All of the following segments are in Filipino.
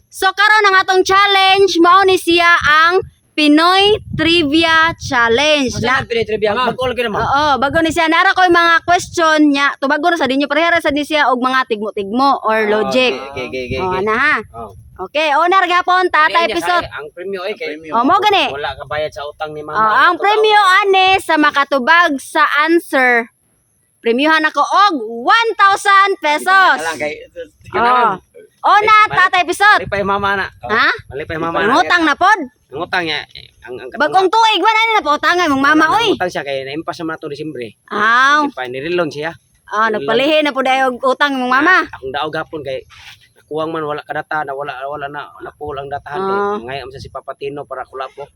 So karon ang atong challenge mao ni siya ang Pinoy Trivia Challenge. Masa na pinitrivia, ma'am? Mag-all ka naman. Oo, bago ni siya nara koy mga question niya. Tubago na sa dinyo parehara sa ni siya og mga tigmo-tigmo or logic. Okay. Oh, ana ha. Oh. Okay, onar gapon tatay episode. Ang premyo ay kay Oh, mo gani. wala ka bayad sa utang ni mama. Oh, ang premyo ane sa makatubag sa answer. Premyohan ako og 1,000 pesos. Alang kay Oh. Ona tatay episode. Malipay mama na. Ha? Malipay mama na. Ngutang na pod. Ang utang niya ang Bagong tuig wa na pautangan mong mama oy. Utang siya kay naimpas sa mga to Disyembre. Aw. Pa nirilon siya. Ah, nagpalihi na po dayo og utang mong mama. Akong daog gapon kay kuwang man wala ka data na wala na po lang datahan kay ngayam sa si Papatino para kulapo.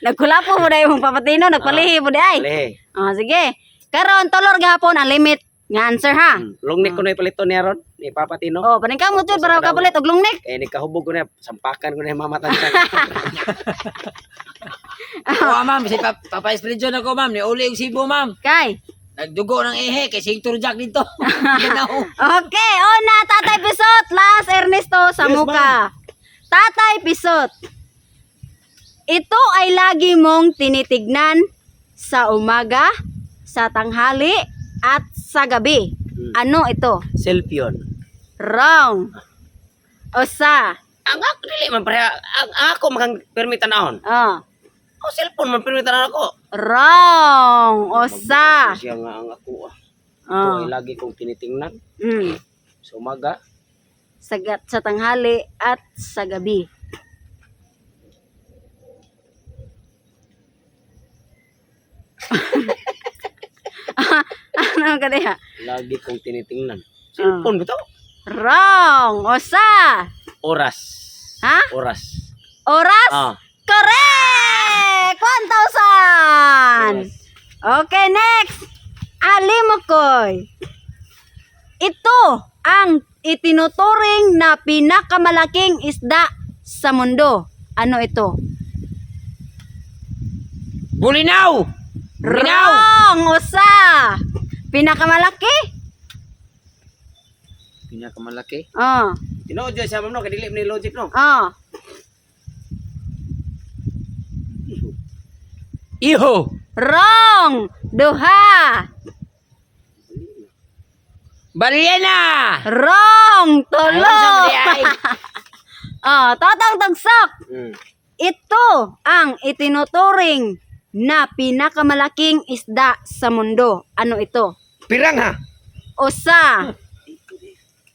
Nagkulapo mo dayo mong papatino, nagpalihi po day. Lehe. Ah, sige. Karon tolor gahapon ang limit nga answer ha. Lungnik ko na palito niya ron ni Papatino. Oh, paningka mo jud para kapalit og lungnik. Eh nikahubog ko na sampakan ko na yung mamatan siya. Oo, ma'am. Kasi papa-espresso na ko, ma'am. Ni uli yung sibo, ma'am. Kay. Nagdugo ng ehe. Kay Singtor Jack dito. Ganaw. Okay, ona tatay pisot, last Ernesto sa muka. Tatay pisot. Ito ay lagi mong tinitignan sa umaga, sa tanghali, at sa gabi. Ano ito? Selfie yun. Wrong. Usa. Ang ako dili man pareha. Ang ako makang permitan ahon. Oh. O cellphone man permitan ako. Wrong. Usa. Siya nga ang ako. Oh. Ito ay lagi kong tinitingnan. Sa umaga. Sa tanghali at sa gabi. Ano ka diha? Lagi kong tinitingnan. Cellphone bitaw. Wrong. Usa. Oras. Ha? Oras. Oras? Ah. Correct! 1,000! Okay, next. Alimokoy. Ito ang itinuturing na pinakamalaking isda sa mundo. Ano ito? Bulinaw! Bulinaw! Wrong! Usa! Pinakamalaki? Pinakamalaki. Oh. Tinood dyan siya no. Kadili ni logic no. Oh. Iho! Wrong! Duha! Baliena! Wrong! Tulo! Ayaw sa baliay. Oh, totong tagsak. Mm. Ito ang itinuturing na pinakamalaking isda sa mundo. Ano ito? Pirang ha. Usa,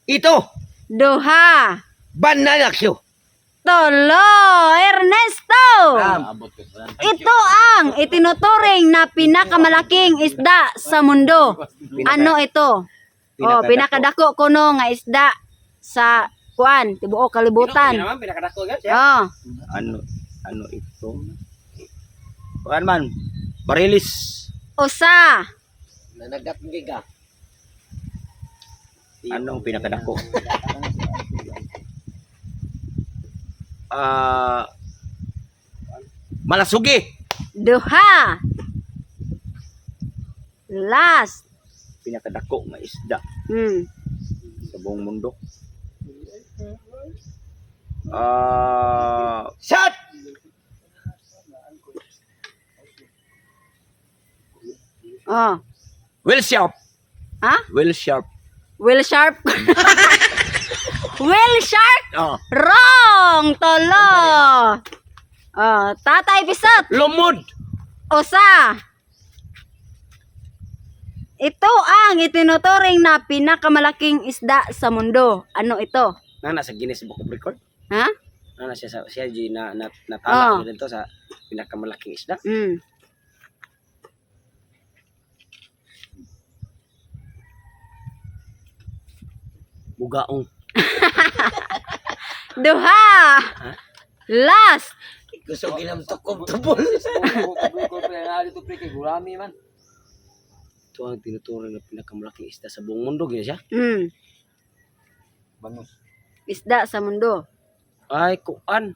Ito. duha, Bananakyo. tolo, Ernesto! Ito ang itinuturing na pinakamalaking isda sa mundo. Ano ito? Oh, pinakadako kuno nga isda sa kuan, tibuok kalibutan. Naman pinakadako gan siya. Oh, Ano ito? Kuan man. Barilis. usa, Nanagat ng giga. Anong pinakadako? Malasugi. duha. Last. Pinakadako nga isda sa buong mundo. Shot! Oh. Will sharp. Ha? Will sharp. Will Sharp. Will Shark? Oh. Wrong! Tolo! Oh, tatay pisot. Lumod. Usa. Ito ang itinuturing na pinakamalaking isda sa mundo. Ano ito? Nana sa Guinness Book of Record. Ha? Nana siya natala Oh. dito sa pinakamalaking isda. Bugaong. Duha. Last. Gusto ginamtok kong tubol. Ito ang tinuturing na pinakamalaking isda sa buong mundo. Gina siya. Bangus. Isda sa mundo. Ay, kuan.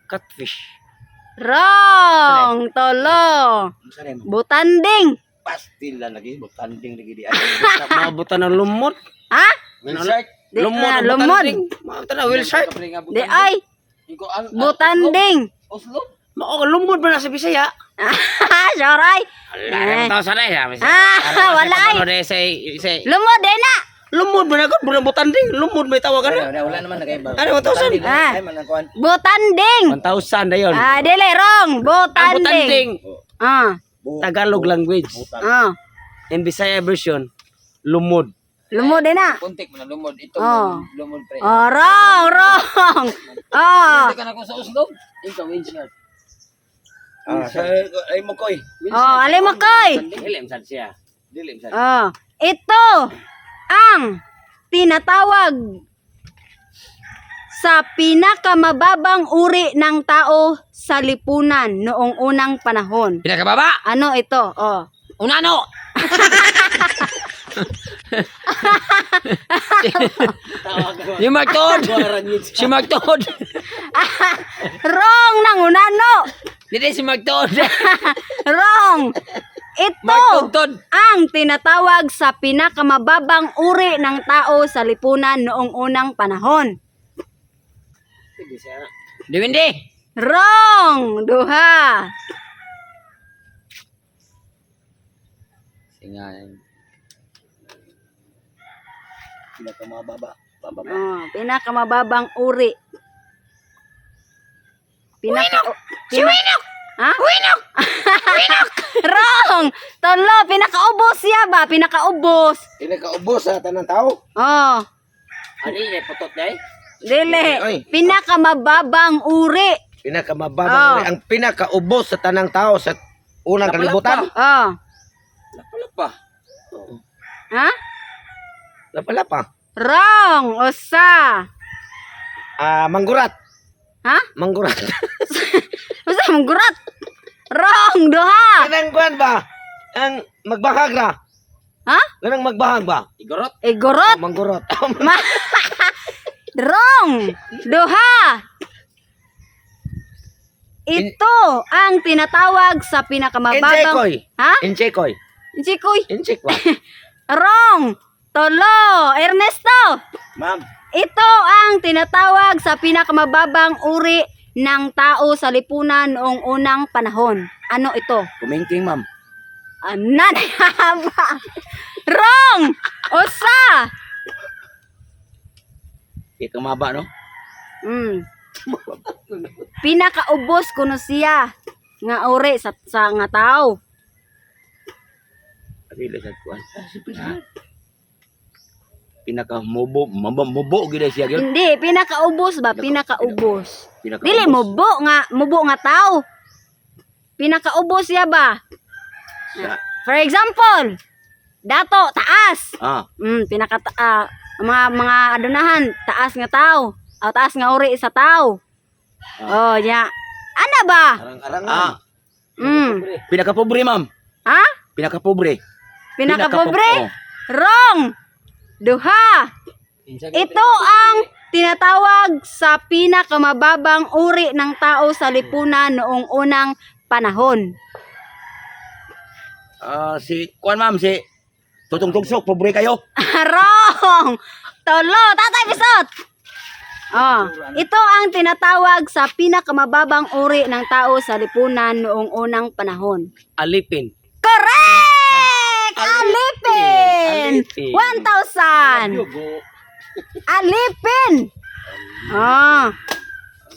Catfish. Wrong! Tolo. Butanding. pastil lang lagi, butanding lagi di ay. Mabutan ng lumot. Ha? Wilshark. Di, Lumot. lumod. Mabutan ng wheel shark. Di ay. Butanding. Oslo. Lumod ba na sa Bisaya? Soray. Wala, tao sanay. Wala ay. Lumod din na. Lumod ba na ko? Butanding. Lumod may tawag ka na. Wala naman nagaiba. Ano, 1,000? Ah. Ay man ang kuan. Butanding. 1,000 na yun. Dili wrong. Ang Butanding. butanding. Tagalog language. Ah. In Bisaya version, lumod. Lumod din na. Puntik mo na lumod ito. Oh. Lumod pre. Wrong. Ka na ko sa Oslo. Ikaw Wilshark. Ay mo koy. Ali mo koy. Dilim sad siya. Dilim sad. Ito ang tinatawag sa pinakamababang uri ng tao sa lipunan noong unang panahon. Pinakababa. Ano ito? Unano. Yung magtod. Si magtod. Wrong ng unano. Dili si magtod. Wrong. Ito Magtugtod. ang tinatawag sa pinakamababang uri ng tao sa lipunan noong unang panahon. Diwindi. Wrong. Duha. Singan. Pinakamababa. Pinakamababang uri. Si Winok! Ha? Winok! Wrong! Tolo, pinakaubos siya ba? Pinakaubos. Pinakaubos sa tanang tao. Ano yun? Putot na eh? Dili. Oy. Pinakamababang uri. Pinakamababa. Ang pinakaubos sa tanang tao sa unang kalibutan. Lapalapa. Ha? Lapalapa. Wrong. Usa. Manggurat. Ha? Manggurat. Usa manggurat. Wrong. Duha. Kanang kuan ba? Ang magbahag na. Ha? Kanang magbahag ba? Igorot. Igorot. Manggurot. Wrong. Duha. Ito ang tinatawag sa pinakamababang... Inchekoy. Ha? Inchekoy. Inchekoy. Inchek ba? Wrong. Tolo. Ernesto. Ma'am. Ito ang tinatawag sa pinakamababang uri ng tao sa lipunan noong unang panahon. Ano ito? Kumingking ma'am. Nanayaba. Wrong. Usa. Ikamaba no? Pinakaubos kuno siya nga uri sa nga tao. Dili sa kuan. Pinakamubo, mubo gid siya gyud. Hindi, pinakaubos ba? Pinakaubos. Pinakaubos. Dili mubo nga tao. Pinakaubos siya ba? For example, dato taas. Mga adunahan, taas nga tao. O taas nga uri sa tao. Ya. Ano ba? Arang-arang. Pinakapobre, ma'am. Ha? Pinakapobre. Pinakapobre? Wrong. Duha. Ito ang tinatawag sa pinakamababang uri ng tao sa lipunan noong unang panahon. Si kuan ma'am si Tutong Tugsok, pobre kayo. Wrong. Tolo, Tatay Bisot. Ito ang tinatawag sa pinakamababang uri ng tao sa lipunan noong unang panahon. Alipin. Correct! Alipin! 1,000! Alipin!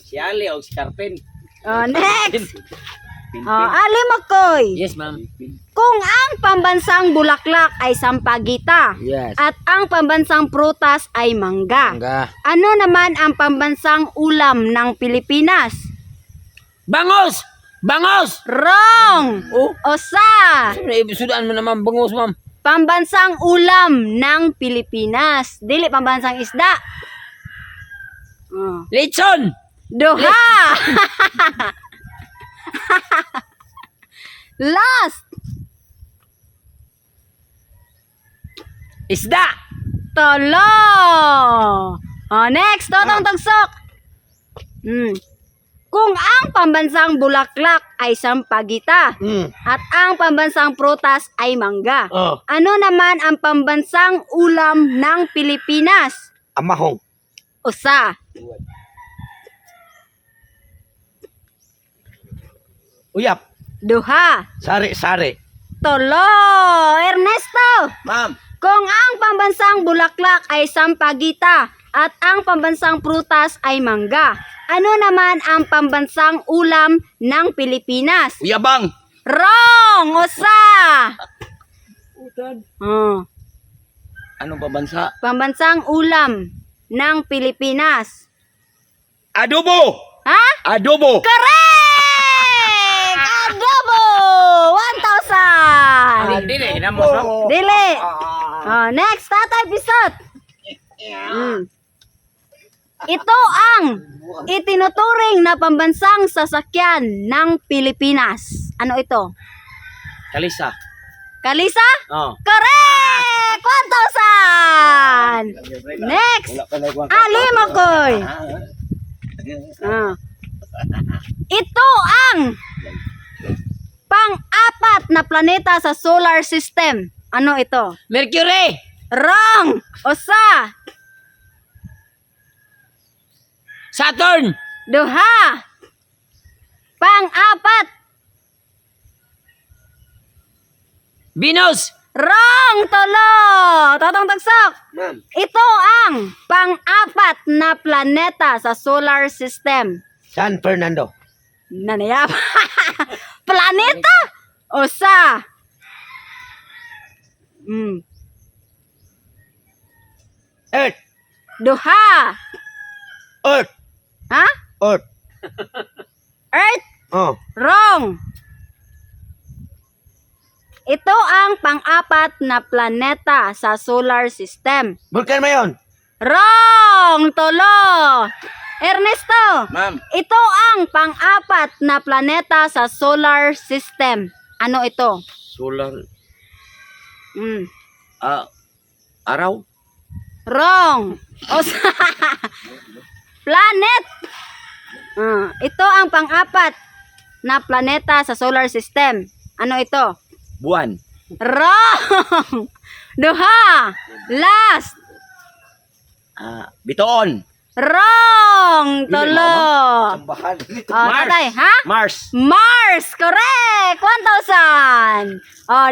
Si Ali o si Carpen. Next! Ali Makoy. Yes, ma'am. Kung ang pambansang bulaklak ay sampagita Yes. at ang pambansang prutas ay mangga, Hangga. ano naman ang pambansang ulam ng Pilipinas? Bangos! Bangos! Wrong! Osa! Sudaan mo naman bangos, ma'am. Pambansang ulam ng Pilipinas. Dili pambansang isda. Lechon! Duha! Last! Isda! Tolo! Next, Totong Tugsok. Kung ang pambansang bulaklak ay sampagita at ang pambansang prutas ay mangga, Oh, ano naman ang pambansang ulam ng Pilipinas? amahong. Usa. Uyap. Duha. Sari-sari. Tolo. Ernesto. Ma'am. Kung ang pambansang bulaklak ay sampagita at ang pambansang prutas ay mangga, ano naman ang pambansang ulam ng Pilipinas? Uyabang. Wrong! Usa! Oh, Anong pabansa? pambansang ulam ng Pilipinas. Adobo. Ha? Adobo. Correct! Adobo! 1,000! Dili, hinamos na. Dili! Oh, next, Tatay Bisot. Ito ang itinuturing na pambansang sasakyan ng Pilipinas. Ano ito? Kalisa. Kalisa? Oh. Correct! 1,000! Next! Alimokoy! Ah. Ito ang pang-apat na planeta sa solar system. Ano ito? Mercury. Wrong! Usa! Saturn. Duha! Pang-apat! Venus. Wrong! Tolo! Totong tagsok! Ma'am. Ito ang pang-apat na planeta sa solar system. San Fernando. Nanayap. Planeta? Usa. Earth. Duha. Earth. Ha? Earth. Earth? Oh. Wrong. Ito ang pang-apat na planeta sa solar system. Vulkan ba yun? Wrong! Tolo! Ernesto! Ma'am. Ito ang pang-apat na planeta sa solar system. Ano ito? Solar. Mm. Araw. Wrong! Planet! Ito ang pang-apat na planeta sa solar system. Ano ito? Buwan. Wrong! Duha! Last! Bitoon. Wrong! Tolo! Tambahan. Tatay, ha? Mars. Mars! Correct! 1,000!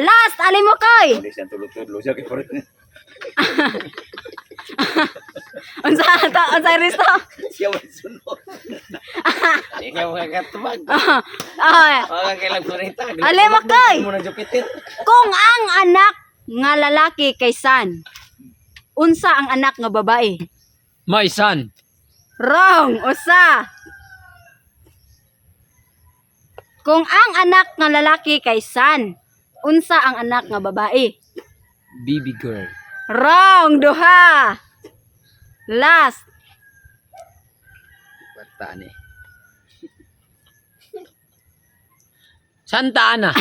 Last, Alimokoy! Unsa Risto? Siya may sunod. Ikaw ka katubag. Kailang kurita. Alimokoy! Mo na Jupiter. Kung ang anak nga lalaki kay San, unsa ang anak nga babae? My son. Wrong! Usa! Kung ang anak nga lalaki kay San, unsa ang anak nga babae? Baby girl. Wrong! Duha! Last! Bata ni. Santa Ana.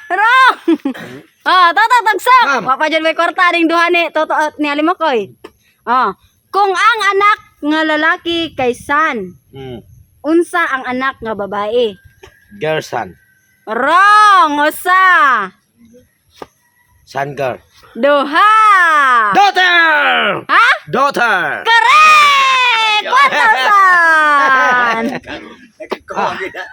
Wrong! Tatagsak! Ma'am. Wapa dyan may kwarta ring duha ni ni Alimokoy. Kung ang anak nga lalaki kay San, unsa ang anak nga babae? Gersan. Wrong! Usa! Sun girl. Duha! Daughter! Ha? Daughter! Correct! 1,000!